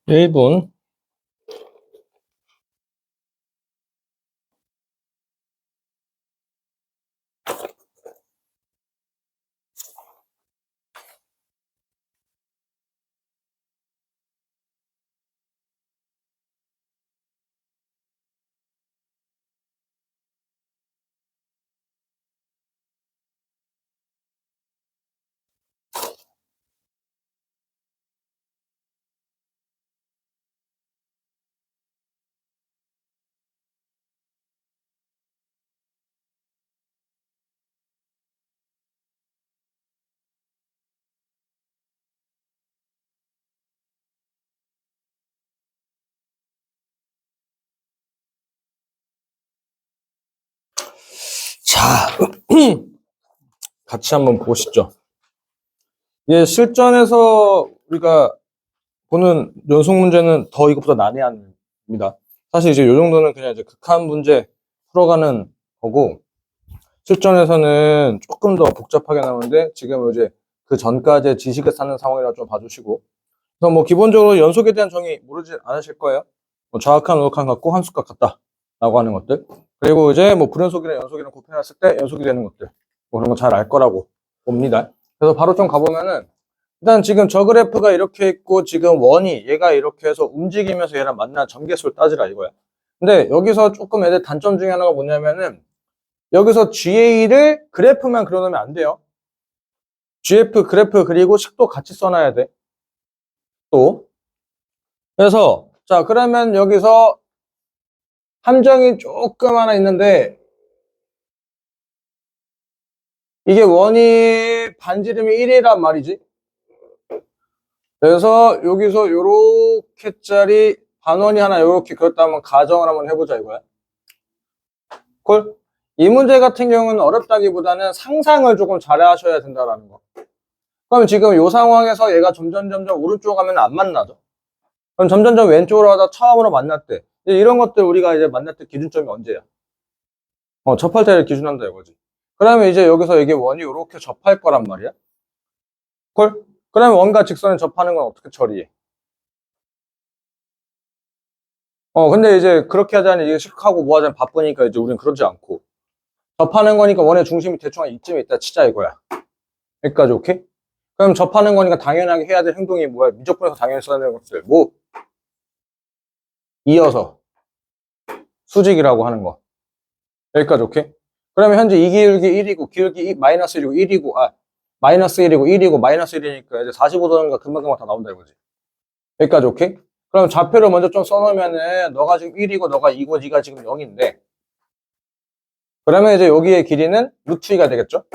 1분. 자, 같이 한번 보시죠. 이게 실전에서 우리가 보는 연속 문제는 더 이것보다 난해합니다. 사실 이제 이 정도는 그냥 이제 극한 문제 풀어가는 거고, 실전에서는 조금 더 복잡하게 나오는데, 지금 이제 그 전까지의 지식을 쌓는 상황이라 좀 봐주시고, 그래서 뭐 기본적으로 연속에 대한 정의 모르지 않으실 거예요. 뭐 좌악한, 우악한 같고 함수값 같다 라고 하는 것들. 그리고 이제 뭐 불연속이랑 연속이랑 곱해놨을 때 연속이 되는 것들. 뭐 그런 거 잘 알 거라고 봅니다. 그래서 바로 좀 가보면은, 일단 지금 저 그래프가 이렇게 있고, 지금 원이 얘가 이렇게 해서 움직이면서 얘랑 만난 점개수를 따지라 이거야. 근데 여기서 조금 애들 단점 중에 하나가 뭐냐면은, 여기서 GA를 그래프만 그려놓으면 안 돼요. GF 그래프 그리고 식도 같이 써놔야 돼. 또. 그래서, 자, 그러면 여기서 함정이 조금 하나 있는데, 이게 원이 반지름이 1이란 말이지. 그래서 여기서 요렇게짜리 반원이 하나 요렇게 그렇다면 가정을 한번 해보자 이거야. 콜? 이 문제 같은 경우는 어렵다기보다는 상상을 조금 잘 하셔야 된다라는 거. 그럼 지금 이 상황에서 얘가 점점 오른쪽 가면 안 만나죠. 그럼 점점 왼쪽으로 하다 처음으로 만났대. 이런 것들 우리가 이제 만날 때 기준점이 언제야? 접할 때를 기준한다 이거지. 그러면 이제 여기서 이게 원이 이렇게 접할 거란 말이야. 콜? 그러면 원과 직선을 접하는 건 어떻게 처리해? 근데 이제 그렇게 하자니 이게 식하고 뭐 하자니 바쁘니까 이제 우린 그러지 않고. 접하는 거니까 원의 중심이 대충 한 이쯤에 있다 치자 이거야. 여기까지 오케이? 그럼 접하는 거니까 당연하게 해야 될 행동이 뭐야? 미적분에서 당연히 써야 되는 것들. 뭐? 이어서 수직이라고 하는 거. 여기까지 오케이? 그러면 현재 이 기울기 1이고 기울기 마이너스 1이고 1이고 마이너스 1이고 1이고 마이너스 1이니까 이제 45도인가 금방금방 다 나온다 이거지. 여기까지 오케이? 그럼 좌표를 먼저 좀 써놓으면은 너가 지금 1이고 너가 2고 네가 지금 0인데, 그러면 이제 여기의 길이는 루트 2가 되겠죠?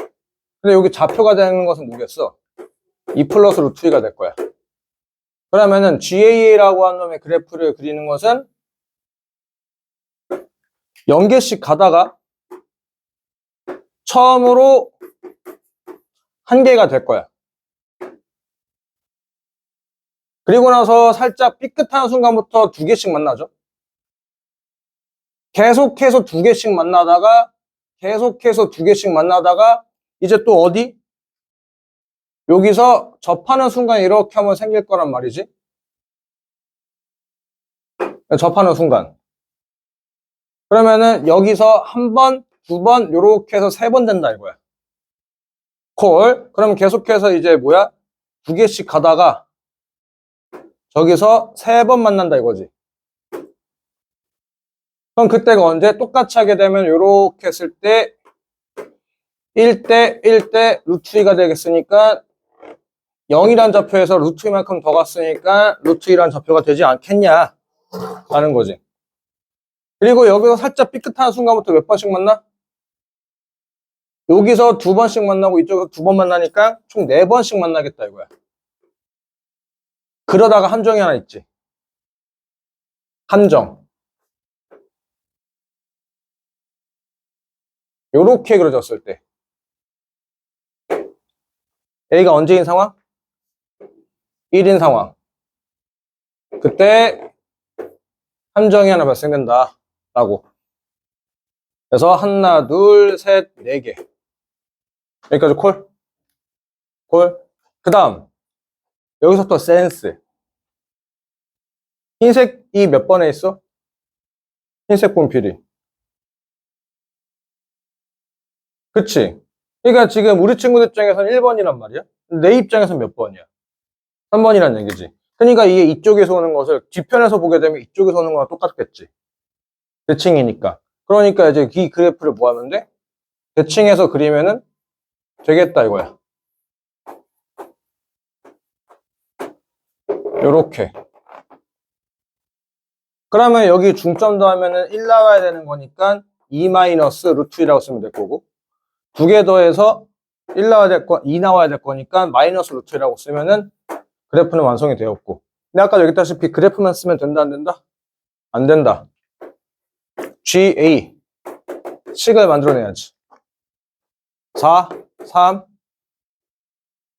근데 여기 좌표가 되는 것은 뭐겠어? 2 플러스 루트 2가 될 거야. 그러면은 GA라고 하는 놈의 그래프를 그리는 것은 0개씩 가다가 처음으로 1개가 될 거야. 그리고 나서 살짝 삐끗한 순간부터 2개씩 만나죠. 계속해서 2개씩 만나다가 계속해서 2개씩 만나다가 이제 또 어디? 여기서 접하는 순간 이렇게 하면 생길 거란 말이지. 접하는 순간. 그러면은 여기서 한 번, 두 번, 요렇게 해서 3번 된다 이거야. 콜. 그럼 계속해서 이제 뭐야? 2개씩 가다가 저기서 3번 만난다 이거지. 그럼 그때가 언제? 똑같이 하게 되면 요렇게 했을 때 1대 1대 루트 2가 되겠으니까 0이란 좌표에서 루트 2만큼 더 갔으니까 루트 2란 좌표가 되지 않겠냐 라는 거지. 그리고 여기서 살짝 삐끗하는 순간부터 몇 번씩 만나? 여기서 2번씩 만나고 이쪽에서 2번 만나니까 총 4번씩 만나겠다 이거야. 그러다가 함정이 하나 있지. 함정. 요렇게 그려졌을 때 A가 언제인 상황? 1인 상황. 그때 함정이 하나 발생된다 라고. 그래서 하나, 둘, 셋, 4개. 여기까지 콜? 콜. 그 다음 여기서 또 센스. 흰색이 몇 번에 있어? 흰색 분필이. 그치? 그러니까 지금 우리 친구들 입장에서는 1번이란 말이야. 내 입장에서는 몇 번이야? 3번이란 얘기지. 그러니까 이게 이쪽에서 오는 것을 뒤편에서 보게 되면 이쪽에서 오는 거랑 똑같겠지. 대칭이니까. 그러니까 이제 이 그래프를 뭐 하면 돼? 대칭해서 그리면은 되겠다 이거야. 요렇게. 그러면 여기 중점 더하면은 1 나와야 되는 거니까 2 마이너스 루트 2라고 쓰면 될 거고, 두 개 더해서 2 나와야 될 거니까 마이너스 루트 2라고 쓰면은 그래프는 완성이 되었고. 근데 아까 얘기했다시피 그래프만 쓰면 된다 안 된다? 안 된다. GA 식을 만들어내야지. 4, 3,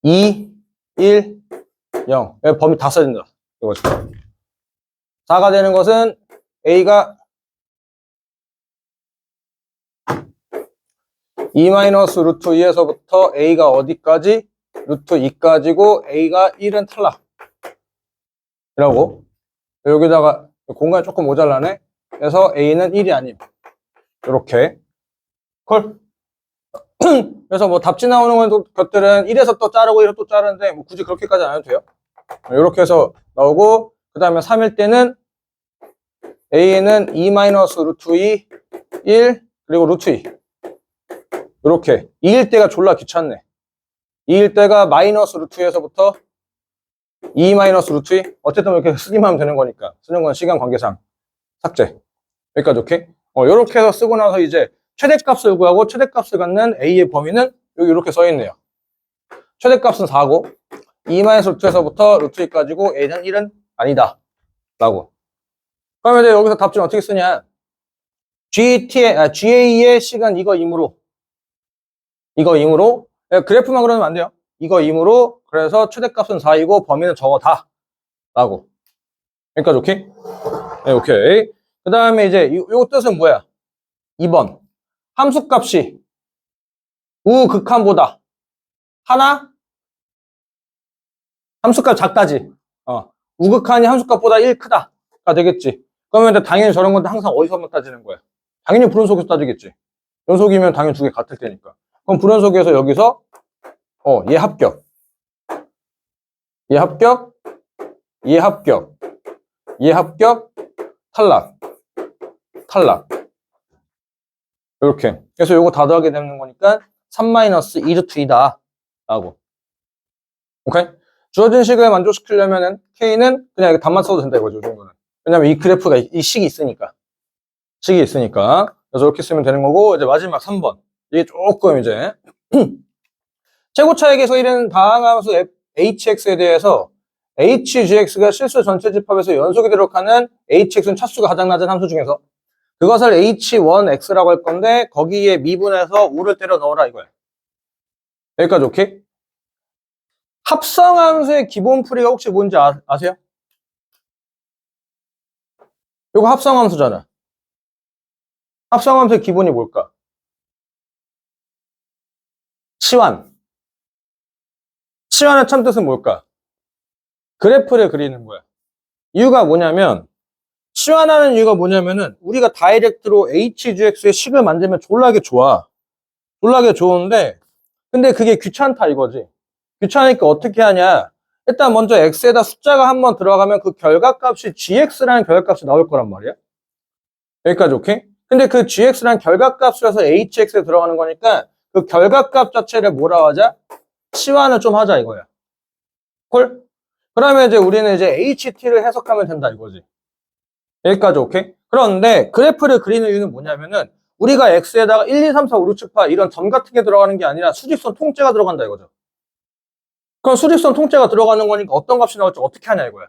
2, 1, 0. 여기 범위 다 써진다. 이거지. 4가 되는 것은 A가 2 마이너스 루트 2에서부터 A가 어디까지? 루트 2까지고 A가 1은 탈락. 이라고. 여기다가 공간이 조금 모자라네. 그래서 A는 1이 아님. 이렇게. 콜. 그래서 뭐 답지 나오는 것들은 1에서 또 자르고 1에서 또 자르는데 뭐 굳이 그렇게까지 안 해도 돼요. 이렇게 해서 나오고, 그 다음에 3일 때는 A는 2 마이너스 루트 2, 1, 그리고 루트 2. 이렇게. 2일 때가 졸라 귀찮네. 2일 때가 마이너스 루트 2에서부터 2 마이너스 루트 2. 어쨌든 이렇게 쓰기만 하면 되는 거니까. 쓰는 건 시간 관계상 삭제. 여기까지 오케이? 이렇게 해서 쓰고 나서 이제 최대값을 구하고 최대값을 갖는 A의 범위는 여기 이렇게 써있네요. 최대값은 4고 2 마이너스 루트 2에서부터 루트 2까지고 A는 1은 아니다. 라고. 그러면 이제 여기서 답지는 어떻게 쓰냐? GA의 식은 이거이므로 그래프만 그러면 안 돼요. 이거이므로 그래서 최대값은 4이고 범위는 저거다. 라고. 그러니까 오케이? 네, 오케이. 그 다음에 이제 요 뜻은 뭐야? 2번. 함수값이 우극한보다 하나? 함수값 작다지. 우극한이 함수값보다 1 크다가 되겠지. 그러면 이제 당연히 저런 건데 항상 어디서만 따지는 거야? 당연히 불연속에서 따지겠지. 연속이면 당연히 두 개 같을 테니까. 그럼 불연속에서 여기서 얘 합격, 얘 합격, 얘 합격, 얘 합격, 탈락, 탈락. 이렇게. 그래서 요거 다 더하게 되는 거니까 3-2 루트 2다 라고. 오케이? 주어진 식을 만족시키려면은 K는 그냥 답만 써도 된다 이거죠. 이 정도는. 왜냐면 이 그래프가 이 식이 있으니까. 식이 있으니까. 그래서 이렇게 쓰면 되는 거고, 이제 마지막 3번. 이게 조금 이제 최고 차액에서 이르는 다항함수 hx에 대해서 hgx가 실수 전체 집합에서 연속이 되도록 하는 hx는 차수가 가장 낮은 함수 중에서 그것을 h1x라고 할 건데 거기에 미분해서 우를 때려 넣어라 이거야. 여기까지 오케이? 합성함수의 기본풀이가 혹시 뭔지 아세요? 이거 합성함수잖아. 합성함수의 기본이 뭘까? 치환. 치환의 참뜻은 뭘까? 그래프를 그리는 거야. 이유가 뭐냐면, 치환하는 이유가 뭐냐면은, 우리가 다이렉트로 hgx의 식을 만들면 졸라게 좋아. 졸라게 좋은데, 근데 그게 귀찮다 이거지. 귀찮으니까 어떻게 하냐. 일단 먼저 x에다 숫자가 한번 들어가면 그 결과값이 gx라는 결과값이 나올 거란 말이야. 여기까지 오케이? 근데 그 gx라는 결과값이라서 hx에 들어가는 거니까 그 결과값 자체를 뭐라 하자? 치환을 좀 하자 이거야. 콜? 그러면 이제 우리는 이제 ht를 해석하면 된다 이거지. 여기까지 오케이? 그런데 그래프를 그리는 이유는 뭐냐면은 우리가 x에다가 1, 2, 3, 4, 5, 6, 7, 8 이런 점 같은 게 들어가는 게 아니라 수직선 통째가 들어간다 이거죠. 그럼 수직선 통째가 들어가는 거니까 어떤 값이 나올지 어떻게 하냐 이거야.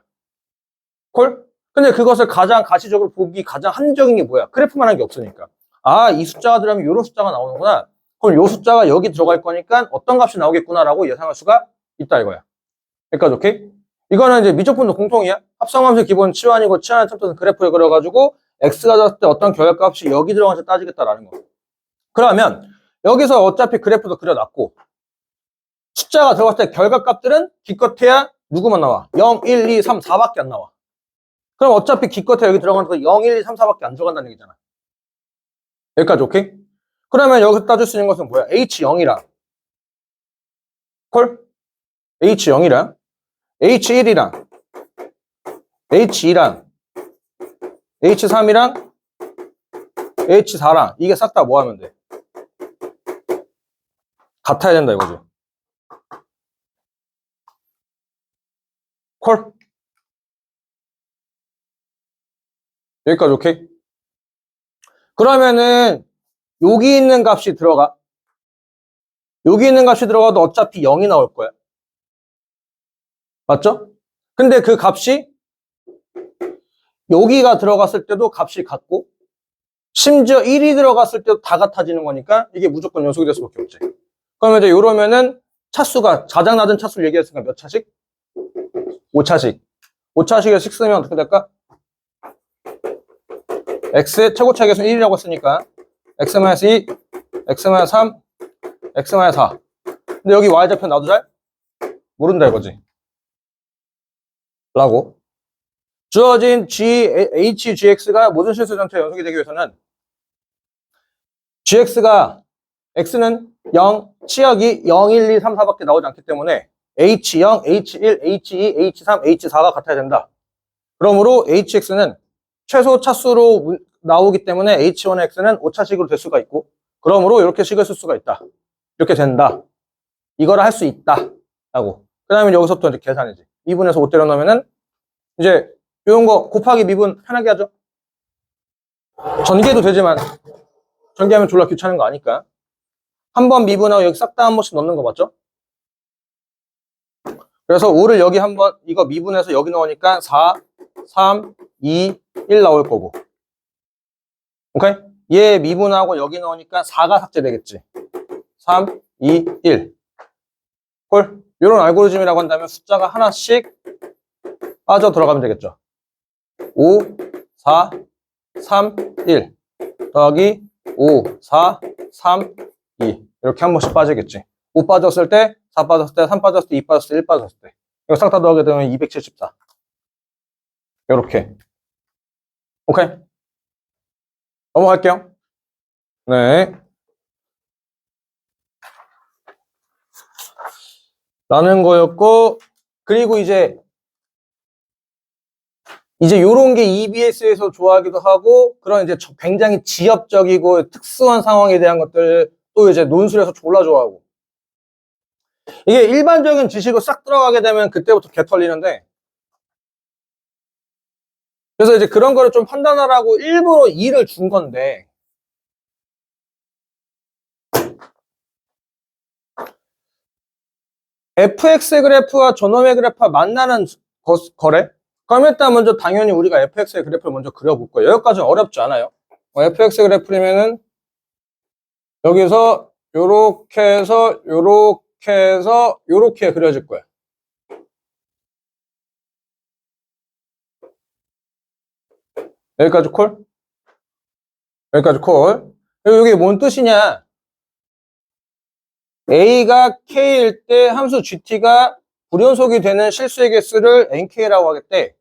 콜? 근데 그것을 가장 가시적으로 보기 가장 합리적인 게 뭐야? 그래프만 한 게 없으니까. 아, 이 숫자가 들어가면 이런 숫자가 나오는구나. 그럼 이 숫자가 여기 들어갈 거니까 어떤 값이 나오겠구나라고 예상할 수가 있다 이거야. 여기까지 오케이? 이거는 이제 미적분도 공통이야. 합성함수 기본 치환이고 치환의 참뜻은 그래프를 그려가지고 x가 들었을 때 어떤 결과값이 여기 들어가서 따지겠다라는 거. 그러면 여기서 어차피 그래프도 그려놨고 숫자가 들어갔을 때 결과값들은 기껏해야 누구만 나와? 0, 1, 2, 3, 4밖에 안 나와. 그럼 어차피 기껏해 여기 들어가는 거 0, 1, 2, 3, 4밖에 안 들어간다는 얘기잖아. 여기까지 오케이? 그러면 여기서 따질 수 있는 것은 뭐야? H0이랑 콜? H0이랑 H1이랑 H2랑 H3이랑 H4랑 이게 싹 다 뭐 하면 돼? 같아야 된다 이거지. 콜? 여기까지 오케이? 그러면은 여기 있는 값이 들어가. 여기 있는 값이 들어가도 어차피 0이 나올 거야. 맞죠? 근데 그 값이 여기가 들어갔을 때도 값이 같고 심지어 1이 들어갔을 때도 다 같아지는 거니까 이게 무조건 연속이 될 수밖에 없지. 그러면 이제 이러면은 차수가 자작나든 차수를 얘기했으니까 몇 차식? 5차식. 5차식에서 식 쓰면 어떻게 될까? x의 최고차 계수는 1이라고 했으니까 x-2, x-3, x-4. 근데 여기 y좌표 나도 잘 모른다 이거지. 라고. 주어진 h, gx가 모든 실수 전체의 연속이 되기 위해서는 gx가 x는 0, 치역이 0, 1, 2, 3, 4밖에 나오지 않기 때문에 h0, h1, h2, h3, h4가 같아야 된다. 그러므로 hx는 최소 차수로 나오기 때문에 h1의 x는 5차식으로 될 수가 있고 그러므로 이렇게 식을 쓸 수가 있다. 이렇게 된다. 이거를 할 수 있다. 라고. 그 다음에 여기서부터 이제 계산이지. 미분에서 5 때려 넣으면은 이제 이런 거 곱하기 미분 편하게 하죠. 전개도 되지만 전개하면 졸라 귀찮은 거 아니까. 한 번 미분하고 여기 싹 다 한 번씩 넣는 거 맞죠? 그래서 5를 여기 한번 이거 미분해서 여기 넣으니까 4, 3, 2, 1 나올 거고. 오케이? 얘 미분하고 여기 넣으니까 4가 삭제되겠지. 3, 2, 1. 콜. 이런 알고리즘이라고 한다면 숫자가 하나씩 빠져 들어가면 되겠죠. 5, 4, 3, 1 더하기 5, 4, 3, 2 이렇게 한 번씩 빠지겠지. 5 빠졌을 때, 4 빠졌을 때, 3 빠졌을 때, 2 빠졌을 때, 1 빠졌을 때 이거 싹 다 더하게 되면 274 이렇게. 오케이? 넘어갈게요. 네. 라는 거였고 그리고 이제 요런 게 EBS에서 좋아하기도 하고 그런 이제 굉장히 지엽적이고 특수한 상황에 대한 것들 또 이제 논술에서 졸라 좋아하고 이게 일반적인 지식으로 싹 들어가게 되면 그때부터 개 털리는데 그래서 이제 그런 거를 좀 판단하라고 일부러 2를 준 건데 fx의 그래프와 저놈의 그래프가 만나는 거래? 그럼 일단 먼저 당연히 우리가 fx의 그래프를 먼저 그려볼 거예요. 여기까지는 어렵지 않아요. fx의 그래프면은 여기서 요렇게 해서 요렇게 해서 요렇게 그려질 거야. 여기까지 콜? 여기까지 콜. 이게 뭔 뜻이냐? A가 K일 때 함수 GT가 불연속이 되는 실수의 개수를 NK라고 하겠대.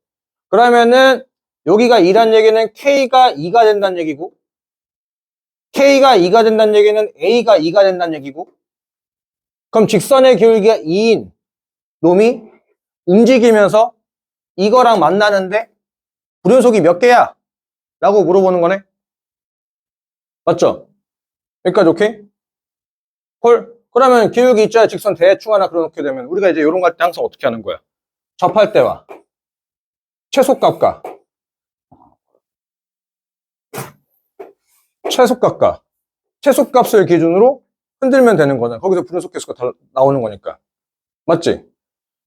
그러면은 여기가 2란 얘기는 K가 2가 된다는 얘기고 K가 2가 된다는 얘기는 A가 2가 된다는 얘기고 그럼 직선의 기울기가 2인 놈이 움직이면서 이거랑 만나는데 불연속이 몇 개야? 라고 물어보는 거네. 맞죠? 여기까지 오케이? 콜? 그러면 기울기 있자에 직선 대충 하나 그려놓게 되면 우리가 이제 이런 거 할 때 항상 어떻게 하는 거야? 접할 때와 최소값과 최소값을 기준으로 흔들면 되는 거잖아. 거기서 불연속 개수가 다 나오는 거니까. 맞지?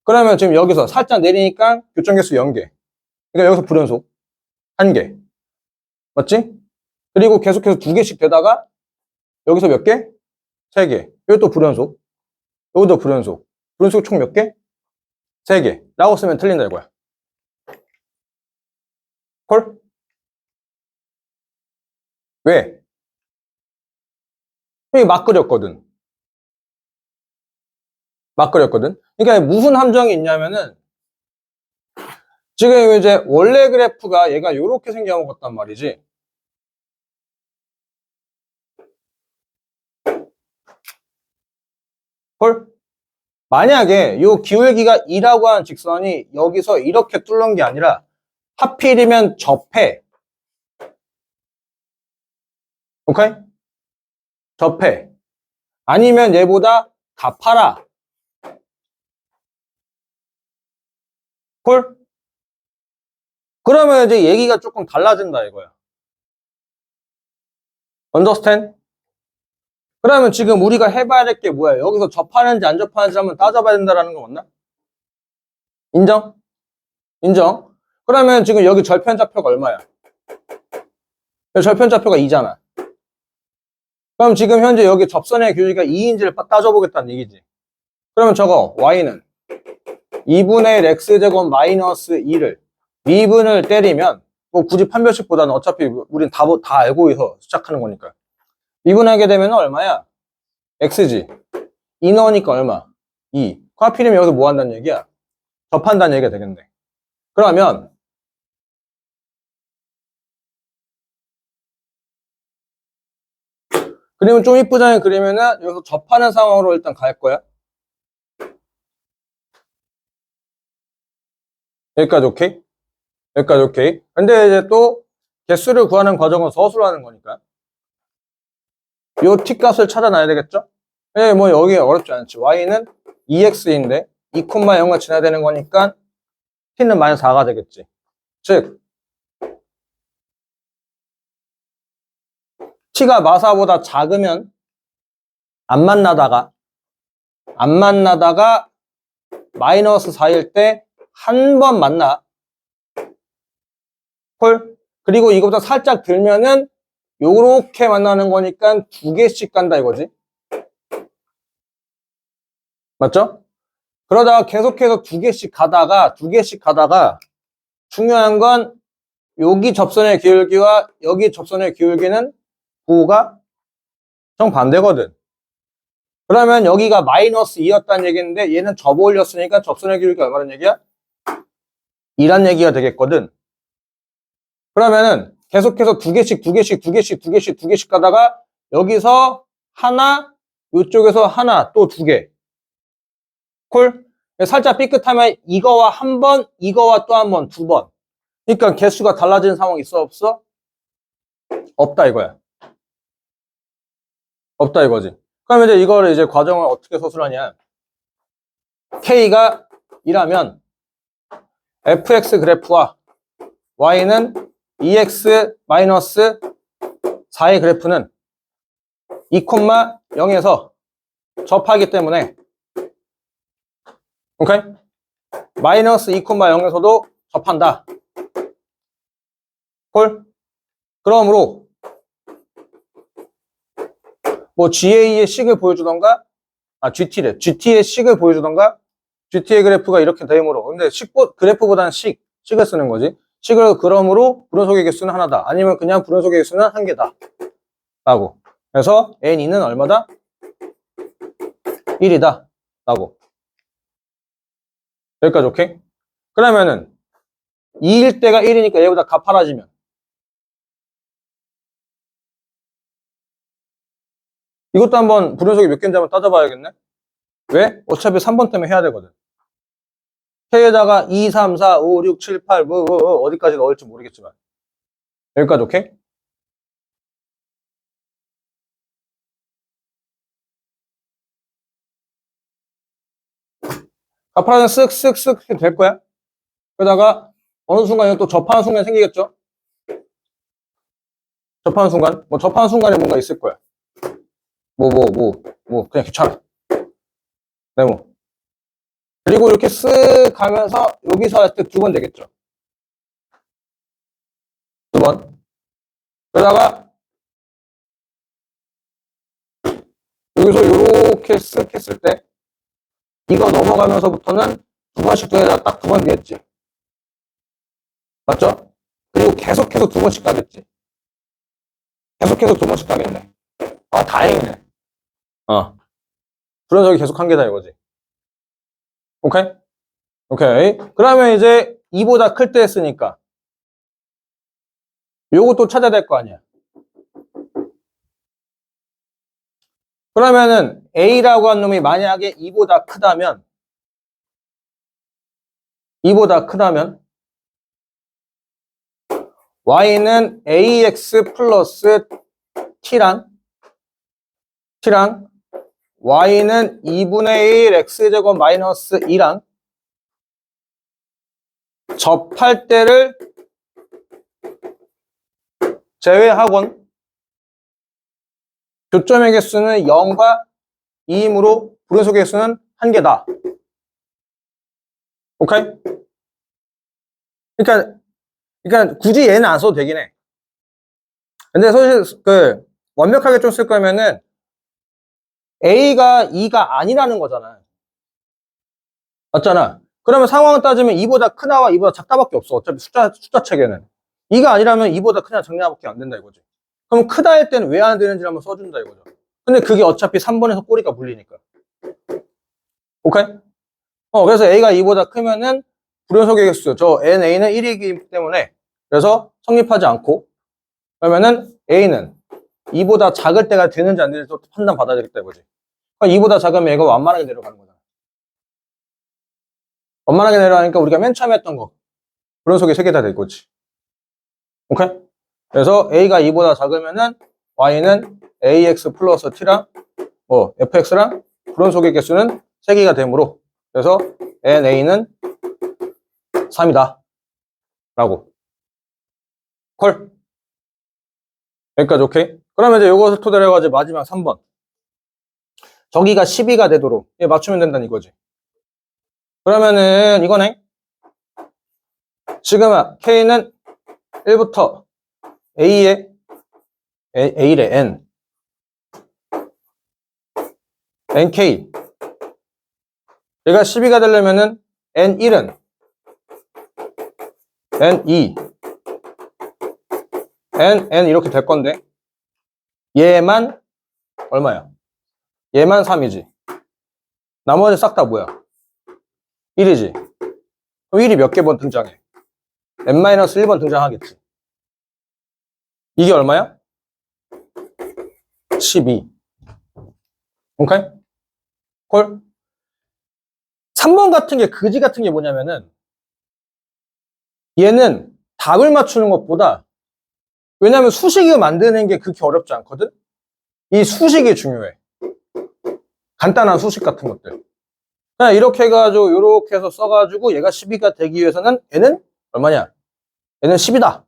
그러면 지금 여기서 살짝 내리니까 교점 개수 0개. 그러니까 여기서 불연속 1개. 맞지? 그리고 계속해서 2개씩 되다가 여기서 몇 개? 3개. 여기 또 불연속. 여기도 불연속. 불연속 총 몇 개? 3개. 라고 쓰면 틀린다 이거야. 콜? 왜? 여기 막 그렸거든. 막 그렸거든. 그러니까 무슨 함정이 있냐면은 지금 이제 원래 그래프가 얘가 이렇게 생겨먹었단 말이지. 헐? 만약에 요 기울기가 2라고 하는 직선이 여기서 이렇게 뚫는 게 아니라 하필이면 접해. 오케이? 접해. 아니면 얘보다 가파라. 헐? 그러면 이제 얘기가 조금 달라진다 이거야. understand? 그러면 지금 우리가 해봐야 될 게 뭐야? 여기서 접하는지 안 접하는지 한번 따져봐야 된다는 거 맞나? 인정? 인정? 그러면 지금 여기 절편좌표가 얼마야? 절편좌표가 2잖아. 그럼 지금 현재 여기 접선의 길이가 2인지를 따져보겠다는 얘기지. 그러면 저거 y는 2분의 1 x제곱 마이너스 2를 미분을 때리면 뭐 굳이 판별식보다는 어차피 우린 다 알고 있어 시작하는 거니까. 미분하게 되면 얼마야? x지. 2 넣으니까 얼마? 2. 하필이면 여기서 뭐 한다는 얘기야? 접한다는 얘기가 되겠네. 그러면 그림은 좀 이쁘잖아요. 그리면은 여기서 접하는 상황으로 일단 갈 거야. 여기까지 오케이? 여기까지 오케이. 근데 이제 또 개수를 구하는 과정은 서술하는 거니까 요 t 값을 찾아놔야 되겠죠? 예, 뭐 여기 어렵지 않지. y는 2x인데 2,0을 지나야 되는 거니까 t는 마이너스 4가 되겠지. 즉 t가 마사보다 작으면 안 만나다가 마이너스 4일 때 한 번 만나. 헐. 그리고 이거보다 살짝 들면은 요렇게 만나는 거니까 2개씩 간다 이거지. 맞죠? 그러다가 계속해서 2개씩 가다가 중요한 건 여기 접선의 기울기와 여기 접선의 기울기는 부호가 정반대거든. 그러면 여기가 마이너스 2였다는 얘기인데 얘는 접어 올렸으니까 접선의 기울기가 얼마란 얘기야? 2란 얘기가 되겠거든. 그러면은 계속해서 2개씩 가다가 여기서 하나, 이쪽에서 하나, 또 2개. 콜? 살짝 삐끗하면 이거와 한 번, 이거와 또 한 번, 2번. 그러니까 개수가 달라지는 상황 있어, 없어? 없다 이거야. 없다 이거지. 그럼 이제 이거를 이제 과정을 어떻게 서술하냐? K가 2라면 fx 그래프와 y는 2x-4의 그래프는 2,0에서 접하기 때문에 오케이? 마이너스 2,0에서도 접한다. 콜? 그러므로 뭐 GA의 식을 보여주던가 GT래. GT의 식을 보여주던가 GT의 그래프가 이렇게 되므로 근데 그래프보다는 식을 쓰는 거지. 식을 그러므로 불연속의 개수는 하나다. 아니면 그냥 불연속의 개수는 한 개다. 라고. 그래서 N2는 얼마다? 1이다. 라고. 여기까지 오케이? 그러면은 2일 때가 1이니까 얘보다 가파라지면 이것도 한번 불연속이 몇 개인지 한번 따져봐야겠네. 왜? 어차피 3번 때문에 해야 되거든. K에다가 2, 3, 4, 5, 6, 7, 8 어디까지 넣을지 모르겠지만 여기까지 오케이? 가파라는 쓱쓱쓱 될 거야. 그러다가 어느 순간에 또 접하는 순간이 생기겠죠? 접하는 순간? 뭐 접하는 순간에 뭔가 있을 거야. 그냥 귀찮아. 네모. 그리고 이렇게 쓱 가면서 여기서 할 때 2번 되겠죠. 2번. 그러다가 여기서 이렇게 쓱 했을 때 이거 넘어가면서부터는 2번씩 더해다 딱 2번 되겠지. 맞죠? 그리고 계속해서 2번씩 가겠지. 계속해서 2번씩 가겠네. 다행이네. 불연속이 계속 한 개다 이거지. 오케이? 오케이. 그러면 이제 2보다 클 때 했으니까 요것도 찾아야 될 거 아니야. 그러면은 A라고 한 놈이 만약에 2보다 크다면 Y는 AX 플러스 T랑 Y는 2분의 1 X제곱 마이너스 2랑 접할 때를 제외하곤 교점의 개수는 0과 2이므로 불연속의 개수는 1개다. 오케이? 그러니까 굳이 얘는 안 써도 되긴 해. 근데 사실 완벽하게 좀 쓸 거면은 A가 2가 아니라는 거잖아. 맞잖아. 그러면 상황을 따지면 2보다 크나와 2보다 작다밖에 없어. 어차피 숫자 체계는. 2가 아니라면 2보다 크냐 작냐밖에 안 된다 이거지. 그럼 크다 할 때는 왜 안 되는지 한번 써준다 이거죠. 근데 그게 어차피 3번에서 꼬리가 물리니까. 오케이? 그래서 A가 2보다 크면은 불연속의 개수, 저 NA는 1이기 때문에 그래서 성립하지 않고 그러면은 A는 2보다 작을 때가 되는지 안 되는지 판단 받아야 되겠다 이거지. 그러니까 2보다 작으면 얘가 완만하게 내려가는 거잖아. 완만하게 내려가니까 우리가 맨 처음에 했던 거 불연속의 3개 다 될 거지. 오케이? 그래서 A가 2보다 작으면은 Y는 AX 플러스 T랑 FX랑 불연속의 개수는 3개가 되므로 그래서 NA는 3이다 라고. 콜. 여기까지 오케이? 그러면 이제 이것을 토대로 해가지고 마지막 3번. 저기가 12가 되도록 맞추면 된다는 이거지. 그러면은 이거네. 지금 K는 1부터 A에 A래 N NK 얘가 12가 되려면은 N1은 N2 N 이렇게 될 건데 얘만 얼마야? 얘만 3이지. 나머지 싹 다 뭐야? 1이지. 그럼 1이 몇 개 번 등장해? N-1번 등장하겠지. 이게 얼마야? 12. 오케이? 콜? 3번 같은 게 그지 같은 게 뭐냐면은 얘는 답을 맞추는 것보다 왜냐면 수식을 만드는 게 그렇게 어렵지 않거든? 이 수식이 중요해. 간단한 수식 같은 것들. 그냥 이렇게 해가지고 이렇게 해서 써가지고 얘가 12가 되기 위해서는 얘는 얼마냐? 얘는 10이다.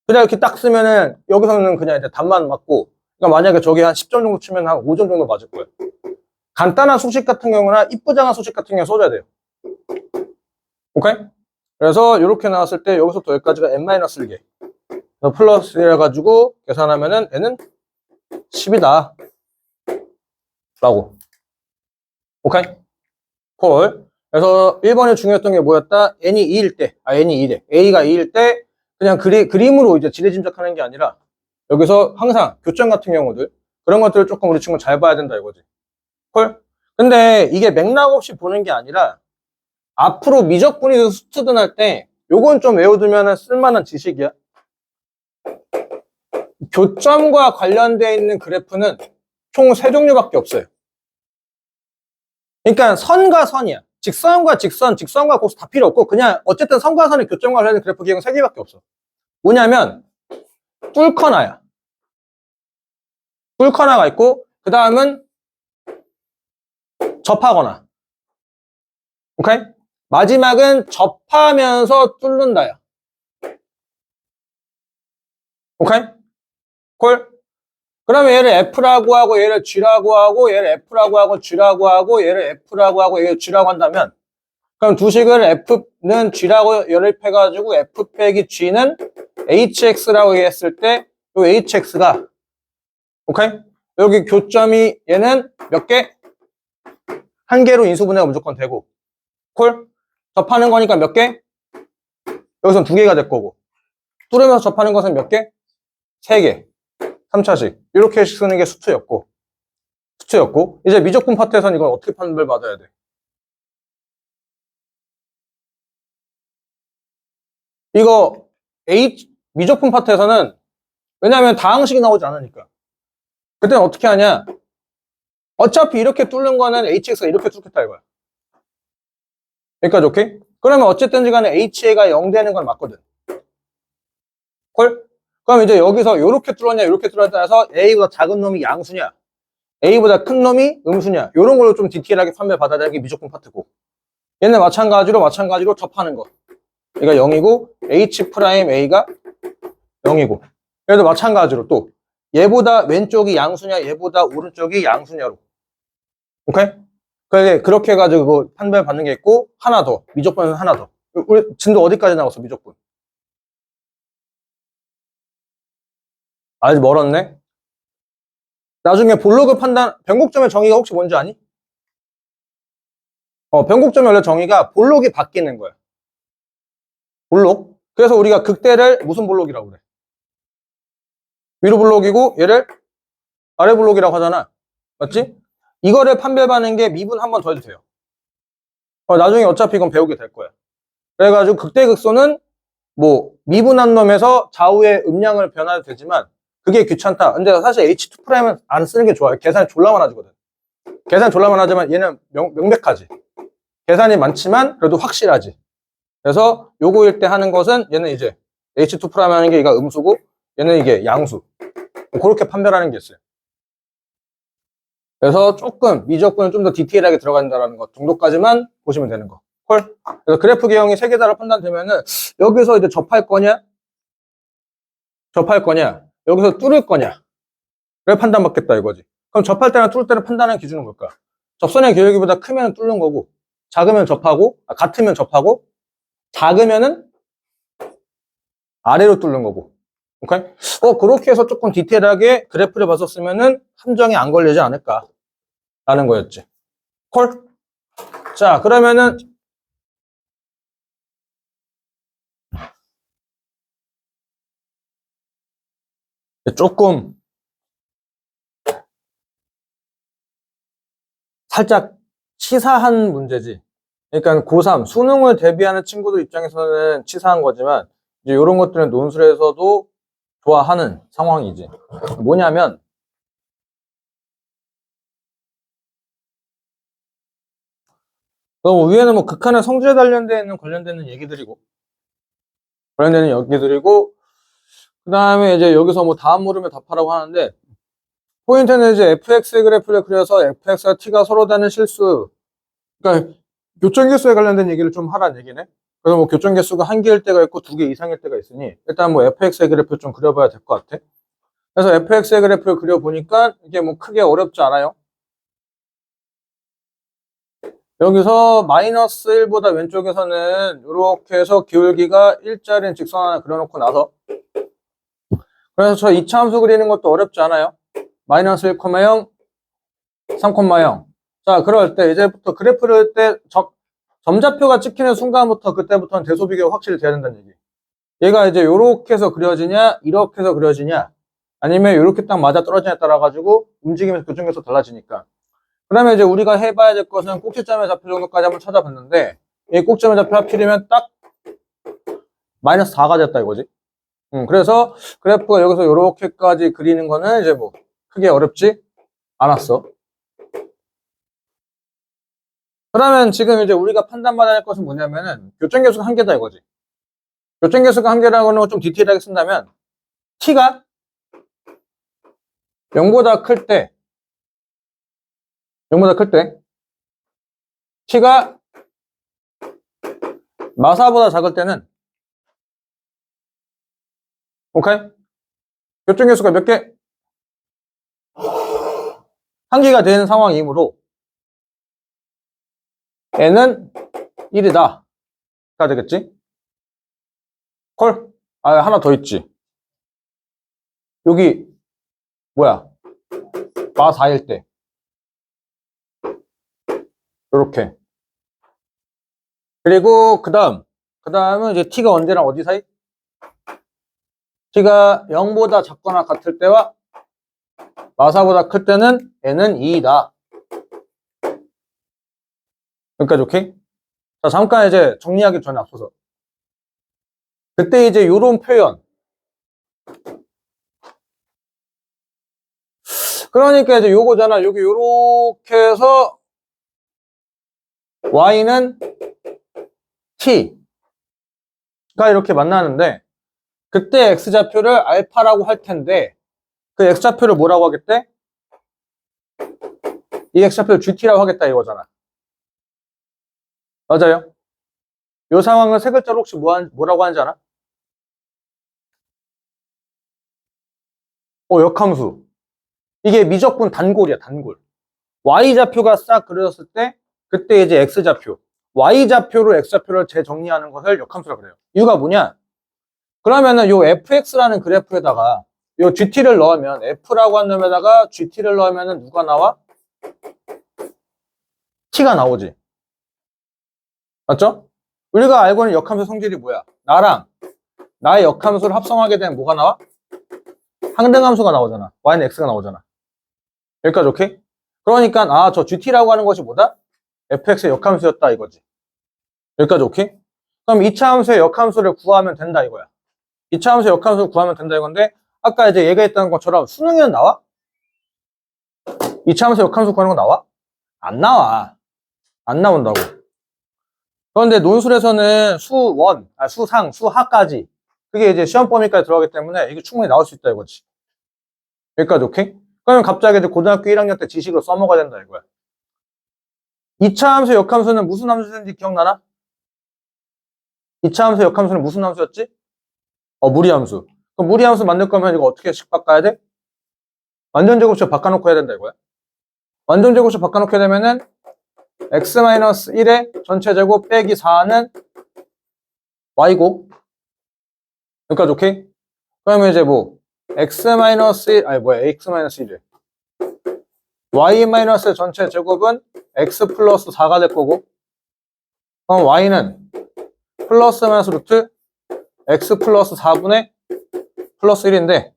그냥 이렇게 딱 쓰면은 여기서는 그냥 이제 답만 맞고 그러니까 만약에 저기 한 10점 정도 치면 한 5점 정도 맞을 거예요. 간단한 수식 같은 경우나 이쁘장한 수식 같은 경우 써줘야 돼요. 오케이? 그래서 이렇게 나왔을 때 여기서부터 여기까지가 n-1개 플러스 해가지고 계산하면은 얘는 10이다 라고. 오케이? 콜. 그래서 1번에 중요했던 게 뭐였다? n이 2일 때, n이 2래. a가 2일 때 그냥 그림으로 이제 지레짐작하는 게 아니라 여기서 항상 교점 같은 경우들 그런 것들을 조금 우리 친구 잘 봐야 된다 이거지. 콜? 근데 이게 맥락 없이 보는 게 아니라 앞으로 미적분이든 수트든 할 때 요건 좀 외워두면 쓸만한 지식이야. 교점과 관련되어 있는 그래프는 총 3종류밖에 없어요. 그러니까 선과 선이야. 직선과 직선, 직선과 곡수 다 필요 없고 그냥 어쨌든 선과 선의 교점과 관련된 그래프 기억은 3개밖에 없어. 뭐냐면 뚫거나야. 뚫거나가 있고 그 다음은 접하거나. 오케이? 마지막은 접하면서 뚫는다야. 오케이? 콜? 그러면 얘를 F라고 하고 얘를 G라고 하고 얘를 F라고 하고 G라고 하고 얘를 F라고 하고 얘를 G라고 한다면 그럼 두 식을 F는 G라고 연립해가지고 F 빼기 G는 HX라고 했을 때 요 HX가 오케이? 여기 교점이 얘는 몇 개? 한 개로 인수분해가 무조건 되고 콜? 접하는 거니까 몇 개? 여기선 2개가 될 거고 뚫으면서 접하는 것은 몇 개? 3개 3차식 이렇게 쓰는 게 수트였고 이제 미적분 파트에서는 이건 어떻게 판별 받아야 돼? 이거 미적분 파트에서는 왜냐하면 다항식이 나오지 않으니까. 그때는 어떻게 하냐? 어차피 이렇게 뚫는 거는 hx가 이렇게 뚫겠다 이거야. 여기까지 오케이? 그러면 어쨌든지 간에 ha가 0 되는 건 맞거든. 콜? 그럼 이제 여기서 이렇게 뚫었냐 이렇게 뚫었냐 따라서 a보다 작은 놈이 양수냐 a보다 큰 놈이 음수냐 이런 걸로 좀 디테일하게 판별 받아야 되는 게 미적분 파트고, 얘는 마찬가지로 접하는 거. 얘가 0이고 h'a가 0이고, 얘도 마찬가지로 또 얘보다 왼쪽이 양수냐 얘보다 오른쪽이 양수냐로. 오케이? 그렇게 해가지고 판별 받는 게 있고, 하나 더 미적분은 하나 더. 우리 진도 어디까지 나왔어 미적분? 아직 멀었네. 나중에 볼로그 판단 변곡점의 정의가 혹시 뭔지 아니? 변곡점의 원래 정의가 볼록이 바뀌는 거야. 볼록. 그래서 우리가 극대를 무슨 볼록이라고 그래? 위로 볼록이고 얘를 아래 볼록이라고 하잖아. 맞지? 이거를 판별받는 게 미분 한 번 더 해도 돼요. 나중에 어차피 이건 배우게 될 거야. 그래가지고 극대극소는 뭐 미분한 놈에서 좌우의 음량을 변화도 되지만 그게 귀찮다. 근데 사실 H2'은 안 쓰는 게 좋아요. 계산이 졸라 많아지거든. 계산이 졸라 많아지만 얘는 명백하지. 계산이 많지만 그래도 확실하지. 그래서 요거일 때 하는 것은 얘는 이제 H2' 하는 게 얘가 음수고 얘는 이게 양수. 그렇게 판별하는 게 있어요. 그래서 조금 미적분은 좀 더 디테일하게 들어간다는 것 정도까지만 보시면 되는 거. 콜. 그래서 그래프 개형이 세 개다로 판단되면은 여기서 이제 접할 거냐, 여기서 뚫을 거냐, 를 판단받겠다 이거지. 그럼 접할 때나 뚫을 때는 판단하는 기준은 뭘까? 접선의 기울기보다 크면 뚫는 거고, 작으면 접하고, 같으면 접하고, 작으면은 아래로 뚫는 거고. 오케이? 그렇게 해서 조금 디테일하게 그래프를 봤었으면은 함정이 안 걸리지 않을까 라는 거였지. 콜? 자, 그러면은 조금 살짝 치사한 문제지. 그러니까 고3 수능을 대비하는 친구들 입장에서는 치사한 거지만 이제 이런 것들은 논술에서도 좋아하는 상황이지. 뭐냐면 위에는 뭐 극한의 성질에 관련되는 얘기들이고 그 다음에 이제 여기서 뭐 다음 물음에 답하라고 하는데, 포인트는 이제 fx의 그래프를 그려서 fx와 t가 서로 다른 실수, 그러니까 교점계수에 관련된 얘기를 좀 하라는 얘기네. 그래서 뭐 교점계수가 한 개일 때가 있고 두 개 이상일 때가 있으니 일단 뭐 fx의 그래프 좀 그려봐야 될 것 같아. 그래서 fx의 그래프를 그려보니까 이게 뭐 크게 어렵지 않아요. 여기서 마이너스 1보다 왼쪽에서는 이렇게 해서 기울기가 일자리인 직선 하나 그려놓고 나서, 그래서 저 2차 함수 그리는 것도 어렵지 않아요. 마이너스 1,0, 3,0. 자, 그럴 때 이제부터 그래프를 할 때 점좌표가 찍히는 순간부터 그때부터는 대소 비교가 확실히 돼야 된다는 얘기. 얘가 이제 요렇게 해서 그려지냐, 이렇게 해서 그려지냐, 아니면 요렇게 딱 맞아 떨어지냐에 따라 가지고 움직이면서 그 중에서 달라지니까. 그러면 이제 우리가 해봐야 될 것은 꼭지점의 좌표 정도까지 한번 찾아봤는데, 이 꼭지점의 좌표 하필이면 딱 마이너스 4가 됐다 이거지. 그래서 그래프가 여기서 요렇게까지 그리는 거는 이제 뭐 크게 어렵지 않았어. 그러면 지금 이제 우리가 판단받아야 할 것은 뭐냐면은 교점계수가 한 개다 이거지. 교점계수가 한 개라고 하는 거 좀 디테일하게 쓴다면 t가 0보다 클 때, t가 마사보다 작을 때는, 오케이? 교점계수가 몇 개? 한 개가 되는 상황이므로 n은 1이다 가 되겠지? 콜? 하나 더 있지. 여기 뭐야? 마 4일 때 요렇게. 그리고 그다음은 이제 t가 언제랑 어디 사이? t가 0보다 작거나 같을 때와 마사보다 클 때는 n은 2이다. 여기까지 오케이? 자, 잠깐 이제 정리하기 전에 앞서서 그때 이제 요런 표현. 그러니까 이제 요거잖아. 여기 요렇게 해서 y는 t가 이렇게 만나는데 그때 x좌표를 알파라고 할 텐데 그 x좌표를 뭐라고 하겠대? 이 x좌표를 gt라고 하겠다 이거잖아. 맞아요? 요 상황은 세 글자로 혹시 뭐라고 하는지 알아? 역함수. 이게 미적분 단골이야, 단골. y좌표가 싹 그려졌을 때 그때 이제 x좌표. y좌표로 x좌표를 재정리하는 것을 역함수라 그래요. 이유가 뭐냐? 그러면은 요 fx라는 그래프에다가 요 gt를 넣으면 f라고 한 놈에다가 gt를 넣으면은 누가 나와? t가 나오지. 맞죠? 우리가 알고 있는 역함수 성질이 뭐야? 나랑 나의 역함수를 합성하게 되면 뭐가 나와? 항등함수가 나오잖아. y는 x가 나오잖아. 여기까지 오케이? 그러니까 저 gt라고 하는 것이 뭐다? fx의 역함수였다 이거지. 여기까지 오케이? 그럼 2차 함수의 역함수를 구하면 된다 이거야. 2차 함수의 역함수를 구하면 된다 이건데 아까 이제 얘기했던 것처럼 수능에는 나와? 2차 함수의 역함수 구하는 거 나와? 안 나와. 안 나온다고. 그런데 논술에서는 수원, 수상, 수하까지 그게 이제 시험 범위까지 들어가기 때문에 이게 충분히 나올 수 있다 이거지. 여기까지 오케이? 그러면 갑자기 이제 고등학교 1학년 때 지식으로 써먹어야 된다 이거야. 2차 함수 역함수는 무슨 함수인지 기억나나? 2차 함수 역함수는 무슨 함수였지? 무리함수. 그럼 무리함수 만들 거면 이거 어떻게씩 바꿔야 돼? 완전제곱식 바꿔놓고 해야 된다 이거야. 완전제곱식 바꿔놓게 되면은 x-1의 전체제곱 빼기 4는 y고 여기까지 오케이? 그러면 이제 뭐 x-1 x-1래 y- 전체 제곱은 x 플러스 4가 될 거고 그럼 y는 플러스 마이너스 루트 x 플러스 4분의 플러스 1인데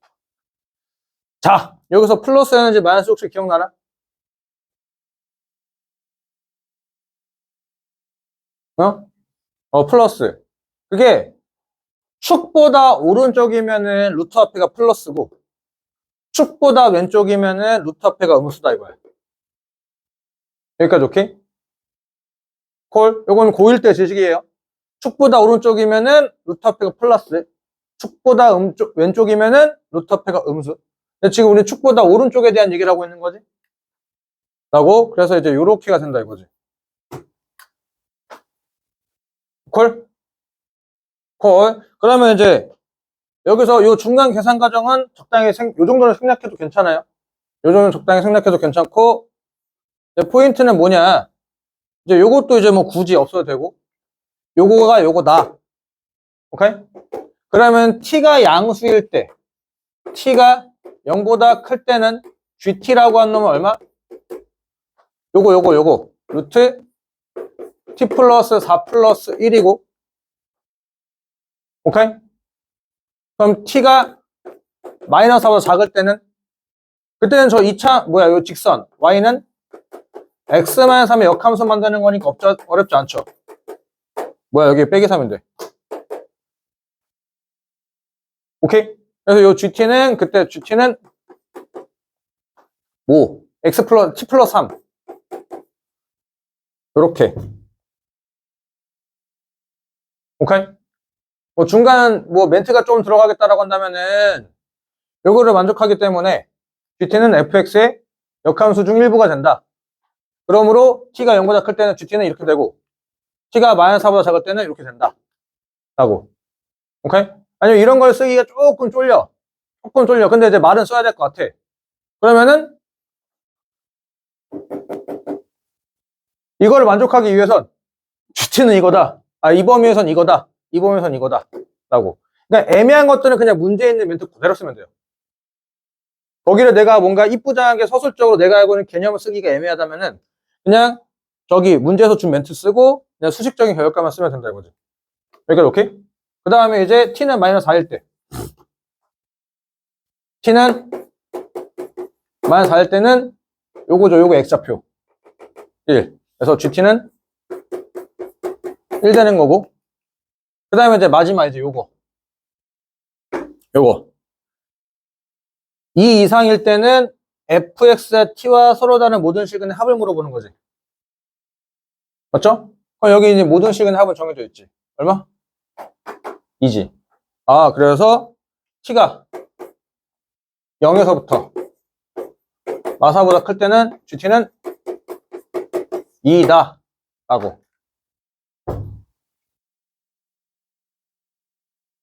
자 여기서 플러스였는지 마이너스 혹시 기억나나? 플러스 그게 축보다 오른쪽이면은 루트 앞에가 플러스고 축보다 왼쪽이면은 루트 앞에가 음수다 이거야. 여기까지 오케이? 콜? 요건 고1 때 지식이에요. 축보다 오른쪽이면은 루트 앞에가 플러스 축보다 왼쪽이면은 루트 앞에가 음수. 근데 지금 우리 축보다 오른쪽에 대한 얘기를 하고 있는 거지. 라고 그래서 이제 요렇게가 된다 이거지. 콜? 콜. 그러면 이제 여기서 요 중간 계산 과정은 적당히 요 정도는 생략해도 괜찮아요. 요 정도는 적당히 생략해도 괜찮고 이제 포인트는 뭐냐? 이제 요것도 이제 뭐 굳이 없어도 되고 요거가 요거다. 오케이? 그러면 t가 양수일 때 t가 0보다 클 때는 gt라고 한 놈은 얼마? 요거 루트 t 플러스 4 플러스 1이고 오케이? 그럼 t가 마이너스 4보다 작을 때는 그때는 저 2차 요 직선 y는 x-3의 역함수 만드는 거니까 어렵지 않죠. 여기 빼기 3인데 오케이? 그래서 요 gt는 그때 gt는 x 플러스 t 플러스 3 요렇게 오케이? 중간 멘트가 좀 들어가겠다라고 한다면은 요거를 만족하기 때문에 gt는 fx의 역함수 중 일부가 된다. 그러므로 t가 0보다 클 때는 gt는 이렇게 되고 t가 마이너스 4보다 작을 때는 이렇게 된다. 라고. 오케이? 아니면 이런 걸 쓰기가 조금 쫄려. 근데 이제 말은 써야 될 것 같아. 그러면은 이거를 만족하기 위해선 gt는 이거다. 이 범위에선 이거다. 이 범위에선 이거다. 라고. 그러니까 애매한 것들은 그냥 문제에 있는 멘트 그대로 쓰면 돼요. 거기를 내가 뭔가 이쁘장하게 서술적으로 내가 알고 있는 개념을 쓰기가 애매하다면은 그냥 저기 문제에서 준 멘트 쓰고 그냥 수식적인 결과만 쓰면 된다 이거지. 여기까지 오케이? 그 다음에 이제 t는 마이너스 4일 때 t는 마이너스 4일 때는 요거 x좌표 1 그래서 gt는 1 되는 거고 그 다음에 이제 마지막 이제 요거 요거. 2 이상일 때는 fx의 t와 서로 다른 모든 시그널의 합을 물어보는 거지. 맞죠? 그럼 여기 이제 모든 시그널의 합은 정해져 있지. 얼마? 2지. 아, 그래서 t가 0에서부터 마사보다 클 때는 GT는 2다 라고.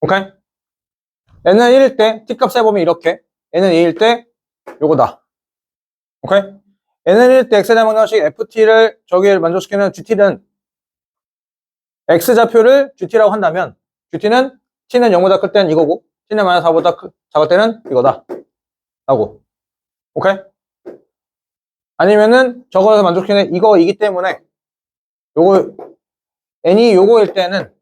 오케이? n은 1일 때 t값 세보면 이렇게, n은 2일 때 요거다. 오케이? n은 1일 때 x에 대한 방정식 ft를 저기를 만족시키는 gt는 x좌표를 gt라고 한다면 gt는 t는 0보다 클 때는 이거고 t는 마이너스 4보다 작을 때는 이거다 라고. 오케이? 아니면은 저거에서 만족시키는 이거이기 때문에 요거 n이 요거일 때는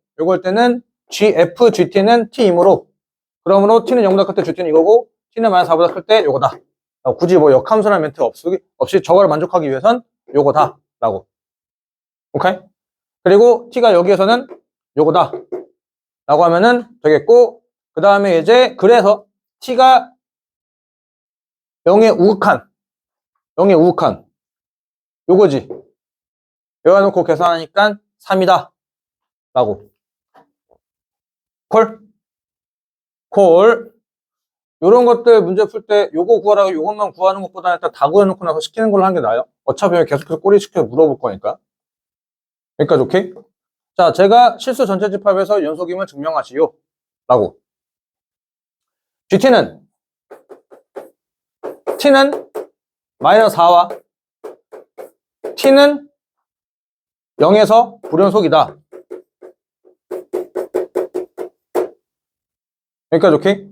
gf gt는 t이므로 그러므로 t는 0보다 클 때 gt는 이거고 t는 마이너스 4보다 클 때 요거다. 굳이 뭐 역함수나 멘트 없이 저거를 만족하기 위해선 요거다 라고. 오케이? 그리고 t가 여기에서는 요거다 라고 하면은 되겠고, 그 다음에 이제 그래서 t가 0에 우극한 요거지. 여기다 놓고 계산하니까 3이다 라고. 콜. 요런 것들 문제 풀 때 요거 구하라고 요것만 구하는 것보다는 일단 다 구해놓고 나서 시키는 걸로 하는 게 나아요. 어차피 계속해서 꼬리 시켜서 물어볼 거니까. 여기까지 오케이? 자, 제가 실수 전체 집합에서 연속임을 증명하시오 라고. t는 마이너스 4와 t는 0에서 불연속이다. 여기까지 오케이?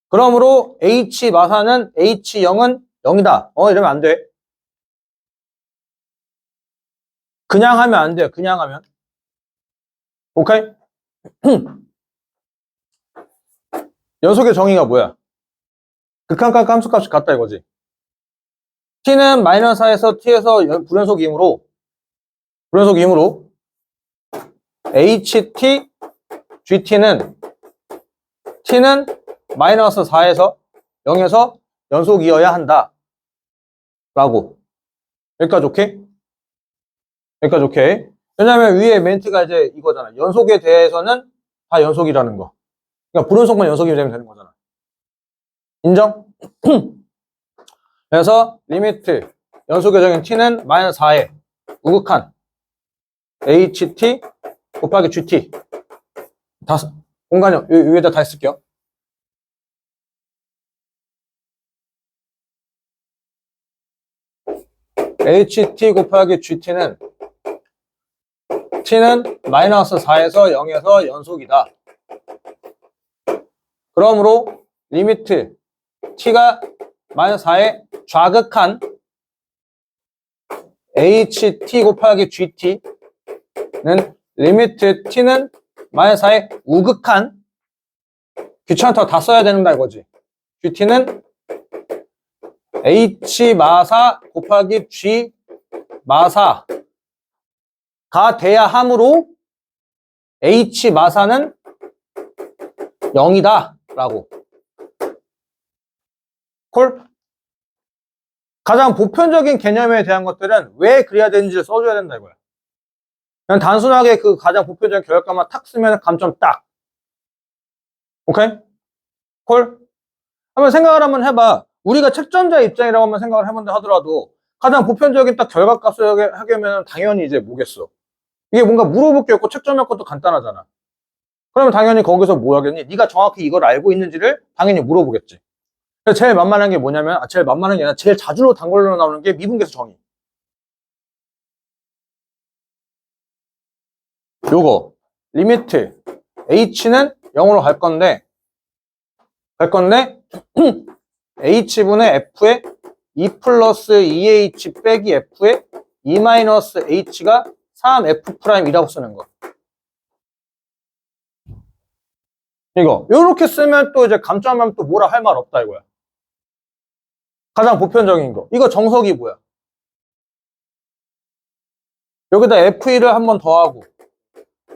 그러므로 h 마사는 h0은 0이다. 이러면 안 돼. 그냥 하면 안 돼요. 그냥 하면. 오케이? 연속의 정의가 뭐야? 극한값 함수값이 같다 이거지. t는 마이너스 4에서 t에서 불연속이므로 ht gt는 t는 마이너스 4에서 0에서 연속이어야 한다 라고. 여기까지 오케이? 여기까지 오케이? 왜냐면 위에 멘트가 이제 이거잖아. 연속에 대해서는 다 연속이라는 거. 그러니까 불연속만 연속이 되면 되는 거잖아. 인정? 그래서 리미트 연속의 적인 t는 마이너스 4에 우극한 ht 곱하기 gt 다 공간이 위에다 다 쓸게요. ht 곱하기 gt는 t는 마이너스 4에서 0에서 연속이다. 그러므로 리미트 t가 마이너스 4에 좌극한 ht 곱하기 gt는 리미트 t는 마이너스 4에 우극한, 귀찮다고 다 써야 된다 이거지. gt는 h 마사 곱하기 g 마사가 돼야 하므로 h 마사는 0이다 라고. 콜? 가장 보편적인 개념에 대한 것들은 왜 그래야 되는지를 써줘야 된다 이거야. 그냥 단순하게 그 가장 보편적인 결과만 탁 쓰면 감점 딱. 오케이? 콜? 한번 생각을 한번 해봐. 우리가 채점자의 입장이라고 한번 생각을 해본다 하더라도 가장 보편적인 딱 결과값을 하려면 당연히 이제 뭐겠어. 이게 뭔가 물어볼 게 없고 채점할 것도 간단하잖아. 그러면 당연히 거기서 뭐 하겠니? 네가 정확히 이걸 알고 있는지를 당연히 물어보겠지. 그래서 제일 만만한 게 뭐냐면, 제일 만만한 게 아니라 제일 자주로 단골로 나오는 게 미분계수 정의. 요거 리미트 h는 0으로 갈 건데 h분의 f에 2 플러스 2h 빼기 f에 2 마이너스 h가 3f'이라고 쓰는 거. 이거 요렇게 쓰면 또 이제 감점하면 또 뭐라 할 말 없다 이거야. 가장 보편적인 거. 이거 정석이 뭐야? 여기다 f1을 한 번 더하고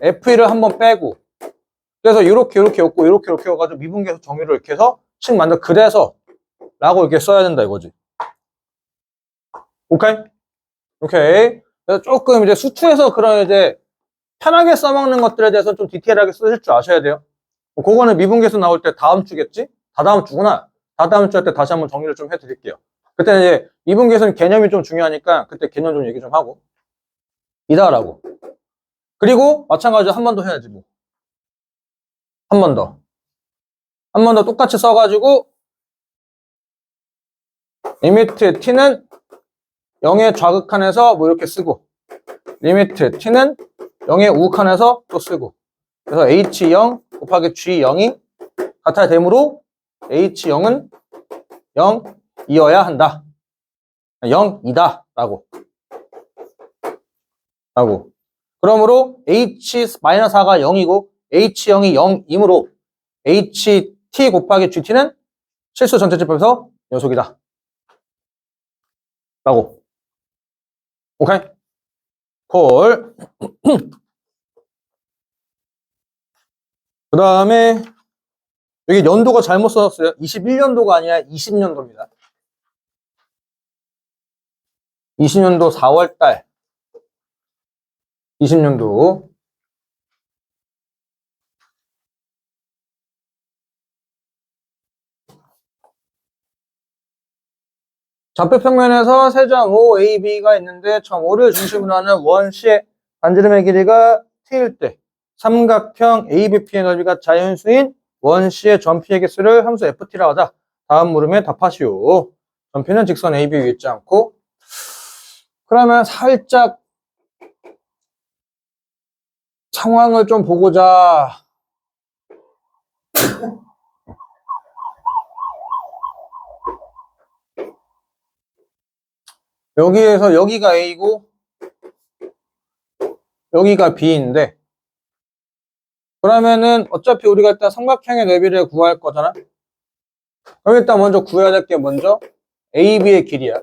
f1을 한 번 빼고 그래서 이렇게 였고 이렇게 해가지고 미분계수 정의를 이렇게 해서 식 만들어 그래서 라고 이렇게 써야 된다 이거지. 오케이? 오케이. 그래서 조금 이제 수투에서 그런 이제 편하게 써먹는 것들에 대해서 좀 디테일하게 쓰실 줄 아셔야 돼요. 그거는 미분계수 나올 때 다음 주겠지? 다다음 주구나. 다다음 주 할 때 다시 한번 정리를 좀 해드릴게요. 그때는 이제 미분계수는 개념이 좀 중요하니까 그때 개념 좀 얘기 좀 하고. 이다라고. 그리고 마찬가지로 한 번 더 해야지 뭐. 한 번 더. 한 번 더 똑같이 써가지고 리미트 t는 0의 좌극한에서 뭐 이렇게 쓰고 리미트 t는 0의 우극한에서 또 쓰고 그래서 h0 곱하기 g0이 같아야 되므로 h0은 0이어야 한다. 0이다 라고. 그러므로 h-4가 0이고 h0이 0이므로 ht 곱하기 gt는 실수 전체집합에서 연속이다. 라고. 오케이? 콜. 그 다음에 여기 연도가 잘못 써졌어요. 21년도가 아니라 20년도입니다. 20년도 4월달. 20년도. 좌표 평면에서 세점 O, A, B가 있는데 점 O를 중심으로 하는 원시의 반지름의 길이가 T일 때 삼각형 ABP의 넓이가 자연수인 원시의 전피의 개수를 함수 FT라고 하자. 다음 물음에 답하시오. 전피는 직선 AB 위에 있지 않고 그러면 살짝 상황을 좀 보고자. 여기에서 여기가 A고 여기가 B인데 그러면은 어차피 우리가 일단 삼각형의 넓이를 구할 거잖아. 그럼 일단 먼저 구해야 될 게 먼저 AB의 길이야.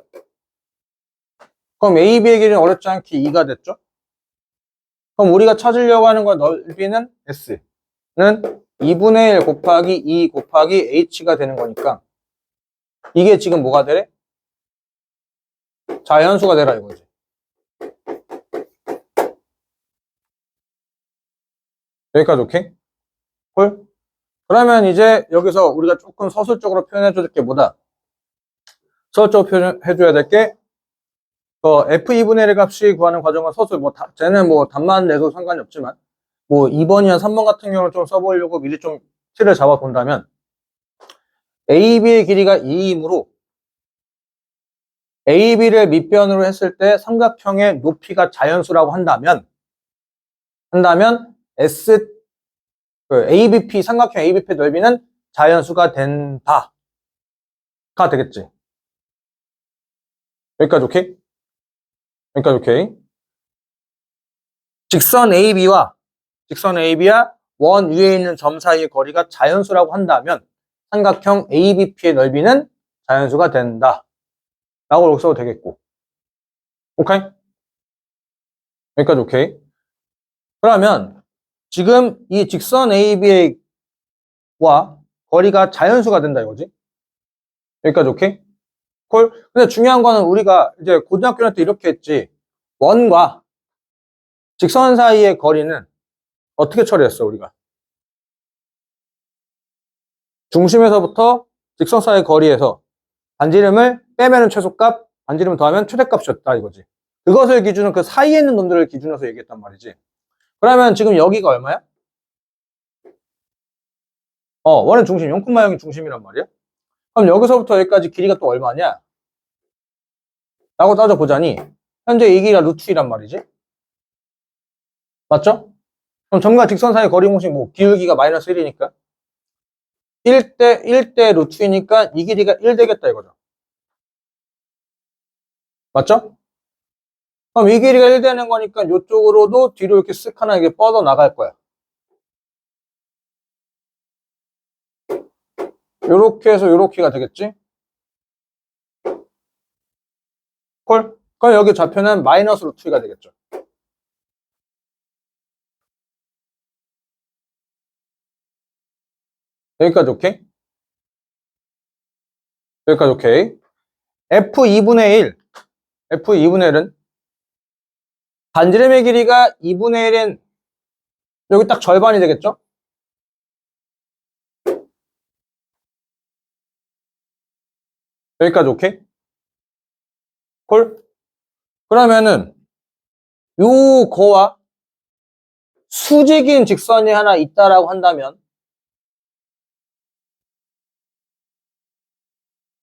그럼 AB의 길이는 어렵지 않게 2가 됐죠? 그럼 우리가 찾으려고 하는 건 넓이는 S는 2분의 1 곱하기 2 곱하기 H가 되는 거니까 이게 지금 뭐가 되래? 자연수가 되라 이거지. 여기까지 오케이? 콜? 그러면 이제 여기서 우리가 조금 서술적으로 표현해 줄 게 뭐다? 서술적으로 표현해줘야 될 게 F2분의 1 값이 구하는 과정은 서술 쟤는 뭐 답만 내도 상관이 없지만 뭐 2번이나 3번 같은 경우는 좀 써보려고 미리 좀 틀을 잡아 본다면 AB의 길이가 2이므로 AB를 밑변으로 했을 때 삼각형의 높이가 자연수라고 한다면 ABP 삼각형 ABP 넓이는 자연수가 된다가 되겠지. 여기까지 오케이? 여기까지 오케이? 직선 AB와 원 위에 있는 점 사이의 거리가 자연수라고 한다면 삼각형 ABP의 넓이는 자연수가 된다. 라고 써도 되겠고. 오케이? 여기까지 오케이? 그러면 지금 이 직선 AB와 거리가 자연수가 된다 이거지? 여기까지 오케이? 콜? 근데 중요한 거는 우리가 이제 고등학교 때 이렇게 했지. 원과 직선 사이의 거리는 어떻게 처리했어 우리가? 중심에서부터 직선 사이의 거리에서 반지름을 빼면은 최소값, 반지름 더하면 최대값이었다 이거지. 그것을 기준으로 그 사이에 있는 놈들을 기준으로 해서 얘기했단 말이지. 그러면 지금 여기가 얼마야? 원의 중심, 0,0이 중심이란 말이야. 그럼 여기서부터 여기까지 길이가 또 얼마냐? 라고 따져보자니 현재 이 길이가 루트 2란 말이지. 맞죠? 그럼 점과 직선 사이의 거리 공식 뭐 기울기가 마이너스 1이니까 1대 루트 2니까 이 길이가 1 되겠다 이거죠. 맞죠? 그럼 이 길이가 1 되는 거니까 이쪽으로도 뒤로 이렇게 쓱 하나 이게 뻗어 나갈 거야. 요렇게 해서 요렇게가 되겠지? 콜? 그럼 여기 좌표는 마이너스 루트 2가 되겠죠. 여기까지 오케이? 여기까지 오케이. F2분의 1. F2분의 1은 반지름의 길이가 2분의 1인 여기 딱 절반이 되겠죠? 여기까지 오케이? 콜? 그러면은 요거와 수직인 직선이 하나 있다라고 한다면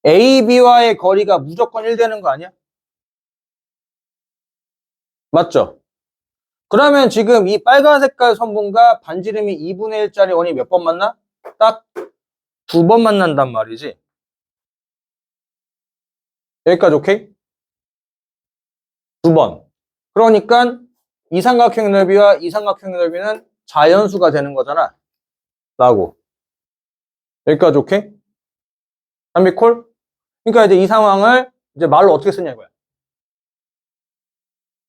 AB와의 거리가 무조건 1 되는 거 아니야? 맞죠? 그러면 지금 이 빨간 색깔 선분과 반지름이 2분의 1짜리 원이 몇 번 만나? 딱 2번 만난단 말이지. 여기까지 오케이? 2번. 그러니까 이 삼각형 넓이와 이 삼각형 넓이는 자연수가 되는 거잖아. 라고. 여기까지 오케이? 담비콜? 그러니까 이제 이 상황을 이제 말로 어떻게 쓰냐 이거야.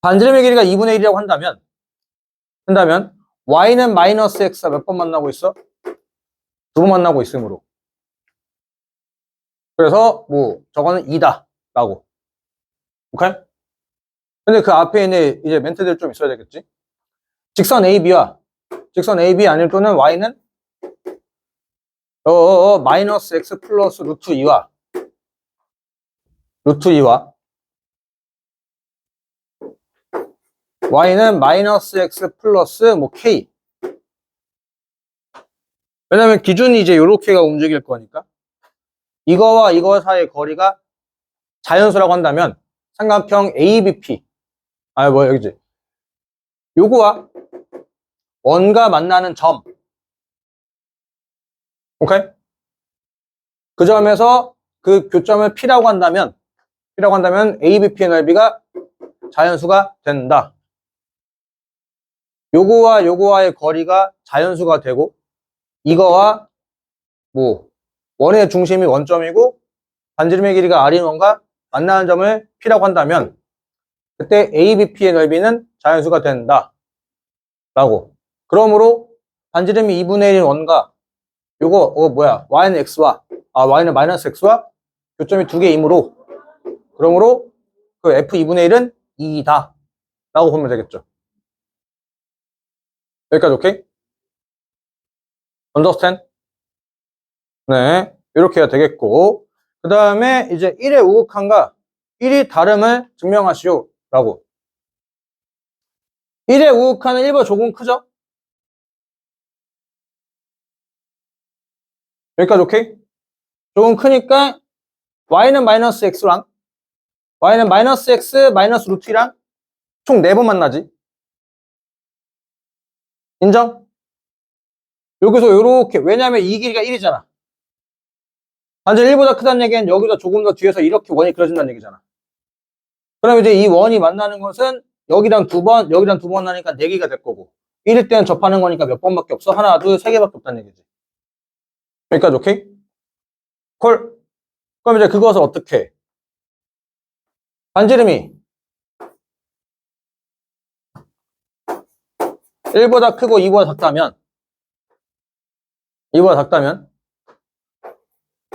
반지름의 길이가 2분의 1이라고 한다면 y는 마이너스 x가 몇 번 만나고 있어? 2번 만나고 있으므로. 그래서 뭐 저거는 2다 라고. 오케이? 근데 그 앞에 있는 이제 멘트들 좀 있어야 되겠지? 직선 AB 아니면 또는 y는 마이너스 x 플러스 루트 2와 y는 마이너스 x 플러스 뭐 k. 왜냐면 기준이 이제 요렇게가 움직일 거니까. 이거와 이거 사이의 거리가 자연수라고 한다면 삼각형 ABP. 여기지. 요거와 원가 만나는 점. 오케이? 그 점에서 그 교점을 P라고 한다면 ABP의 넓이가 자연수가 된다. 요거와 요거와의 거리가 자연수가 되고 이거와 뭐 원의 중심이 원점이고 반지름의 길이가 R인 원과 만나는 점을 P라고 한다면 그때 ABP의 넓이는 자연수가 된다. 라고. 그러므로 반지름이 2분의 1인 원과 y는 x와 y는 마이너스 x와 교점이 2개이므로 그러므로 그 f2분의 1은 2다. 라고 보면 되겠죠. 여기까지 오케이? understand? 네. 이렇게 해야 되겠고. 그 다음에 이제 1의 우극한과 1이 다름을 증명하시오. 라고. 1의 우극한은 1보다 조금 크죠? 여기까지 오케이? 조금 크니까 y는 마이너스 x랑 y는 마이너스 x 마이너스 루트 2랑 총 4번 만나지. 인정? 여기서 요렇게 왜냐면 이 길이가 1이잖아. 반지름 1보다 크다는 얘기는 여기서 조금 더 뒤에서 이렇게 원이 그려진다는 얘기잖아. 그럼 이제 이 원이 만나는 것은 여기랑 2번, 여기랑 2번 나니까 4개가 될 거고 1일 때는 접하는 거니까 몇 번밖에 없어? 하나, 둘, 3개밖에 없다는 얘기지. 여기까지 오케이? 콜. 그럼 이제 그것을 어떻게 해? 반지름이 1보다 크고 2보다 작다면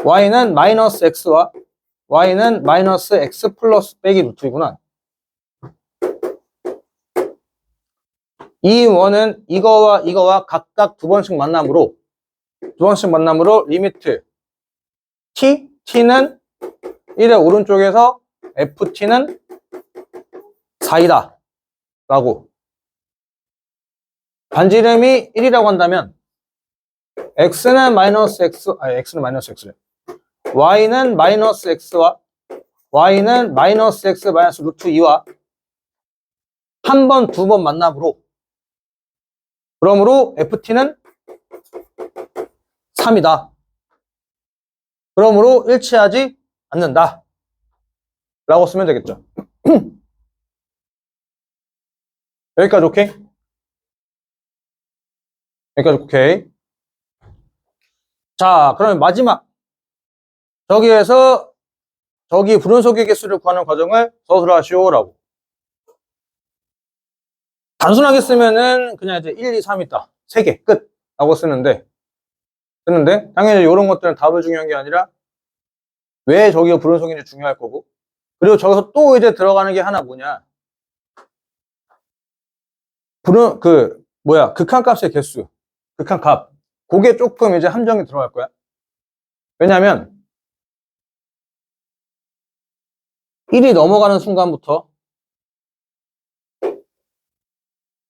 y는 마이너스 x와 y는 마이너스 x 플러스 빼기 루트이구나. 이 원은 이거와 각각 2번씩 만남으로 리미트 t는 1의 오른쪽에서 ft는 4이다 라고. 반지름이 1이라고 한다면 x는 마이너스 x래. y는 마이너스 x와 y는 마이너스 x 마이너스 루트 2와 한 번, 2번 만남으로 그러므로 ft는 3이다. 그러므로 일치하지 않는다. 라고 쓰면 되겠죠. 여기까지 오케이? 여기까지 오케이. 자, 그러면 마지막. 저기에서 저기 불연속의 개수를 구하는 과정을 서술하시오. 라고. 단순하게 쓰면은 그냥 이제 1, 2, 3 있다. 3개 끝. 라고 쓰는데 됐는데 당연히 이런 것들은 답을 중요한 게 아니라 왜 저기가 불연속인지 중요할 거고, 그리고 저기서 또 이제 들어가는 게 하나 뭐냐, 극한값의 개수, 극한값, 그게 조금 이제 함정이 들어갈 거야. 왜냐면 1이 넘어가는 순간부터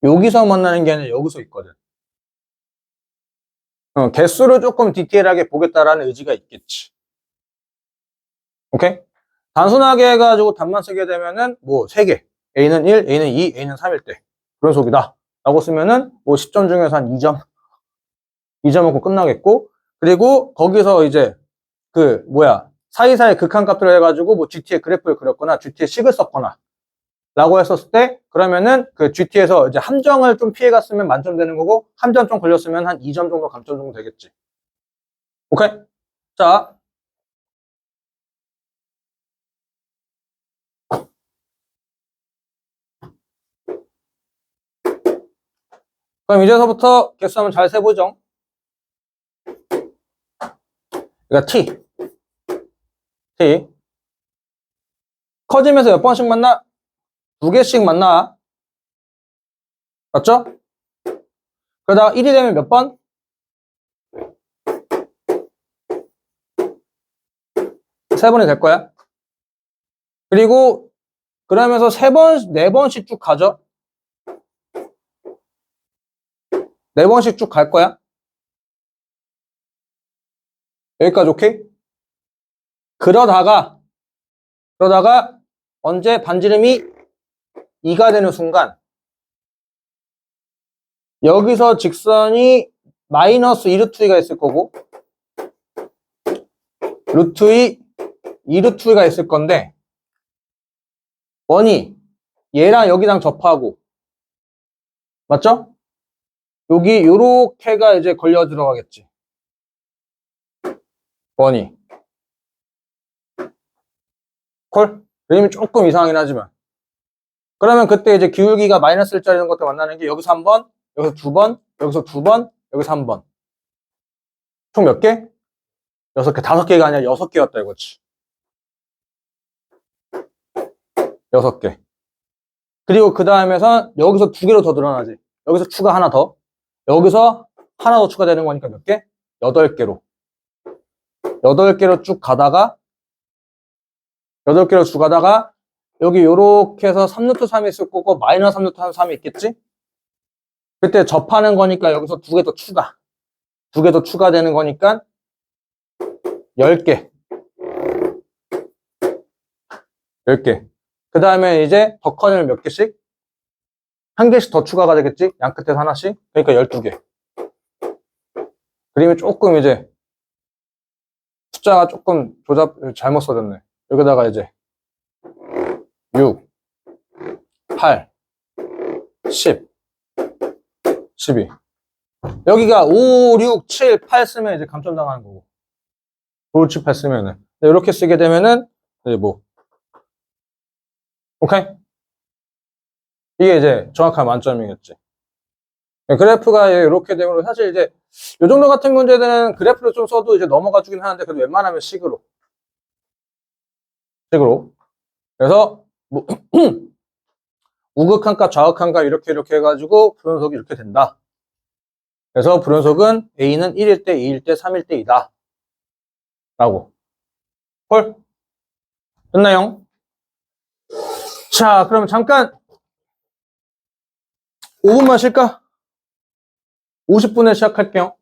여기서 만나는 게 아니라 여기서 있거든. 개수를 조금 디테일하게 보겠다라는 의지가 있겠지. 오케이? 단순하게 해가지고 답만 쓰게 되면은 뭐 3개, A는 1, A는 2, A는 3일 때 불연속이다 라고 쓰면은 뭐 10점 중에서 한 2점 2점 먹고 끝나겠고, 그리고 거기서 이제 사이사이 극한값들을 해가지고 뭐 GT의 그래프를 그렸거나 GT의 식을 썼거나 라고 했었을 때, 그러면은 그 GT에서 이제 함정을 좀 피해갔으면 만점 되는 거고, 함정 좀 걸렸으면 한 2점 정도 감점 정도 되겠지. 오케이? 자, 그럼 이제서부터 개수 한번 잘 세보죠. 그러니까 T 커지면서 몇 번씩 만나? 2개씩 만나. 맞죠? 그러다가 1이 되면 몇 번? 3번이 될 거야. 그리고 그러면서 3번, 4번씩 쭉 가죠. 4번씩 쭉 갈 거야. 여기까지 오케이? 그러다가 언제 반지름이 2가 되는 순간 여기서 직선이 마이너스 2루트 2가 있을 거고 루트 2, 2루트 2가 있을 건데, 원이 얘랑 여기랑 접하고, 맞죠? 여기 요렇게가 이제 걸려 들어가겠지. 원이 콜? 그림이 조금 이상하긴 하지만, 그러면 그때 이제 기울기가 마이너스 1짜리 이런 것들 만나는 게 여기서 한 번, 여기서 2번, 여기서 2번, 여기서 한 번. 총 몇 개? 6개. 5개가 아니라 6개였다 이거지. 6개. 그리고 그 다음에서 여기서 2개로 더 늘어나지. 여기서 추가 하나 더. 여기서 하나 더 추가되는 거니까 몇 개? 8개로. 8개로 쭉 가다가, 8개로 쭉 가다가, 여기 요렇게 해서 3루트 3이 있을 거고, 마이너스 3루트 3이 있겠지? 그때 접하는 거니까 여기서 2개 더 추가. 2개 더 추가되는 거니까 10개. 10개. 그 다음에 이제 더 커지면 몇 개씩? 한 개씩 더 추가가 되겠지? 양 끝에서 하나씩? 그러니까 12개. 그림이 조금 이제 숫자가 조금 잘못 써졌네. 여기다가 이제 6, 8, 10, 12. 여기가 5, 6, 7, 8 쓰면 이제 감점당하는 거고. 5, 6, 7, 8 쓰면은. 이렇게 쓰게 되면은, 이제 뭐. 오케이? 이게 이제 정확한 만점이겠지. 그래프가 이렇게 되면 사실 이제 요 정도 같은 문제들은 그래프를 좀 써도 이제 넘어가 주긴 하는데, 그래도 웬만하면 식으로. 그래서 뭐 우극한값, 좌극한값 이렇게 해가지고 불연속이 이렇게 된다. 그래서 불연속은 A는 1일 때, 2일 때, 3일 때이다. 라고. 헐? 됐나요? 자, 그럼 잠깐 5분만 쉴까? 50분에 시작할게요.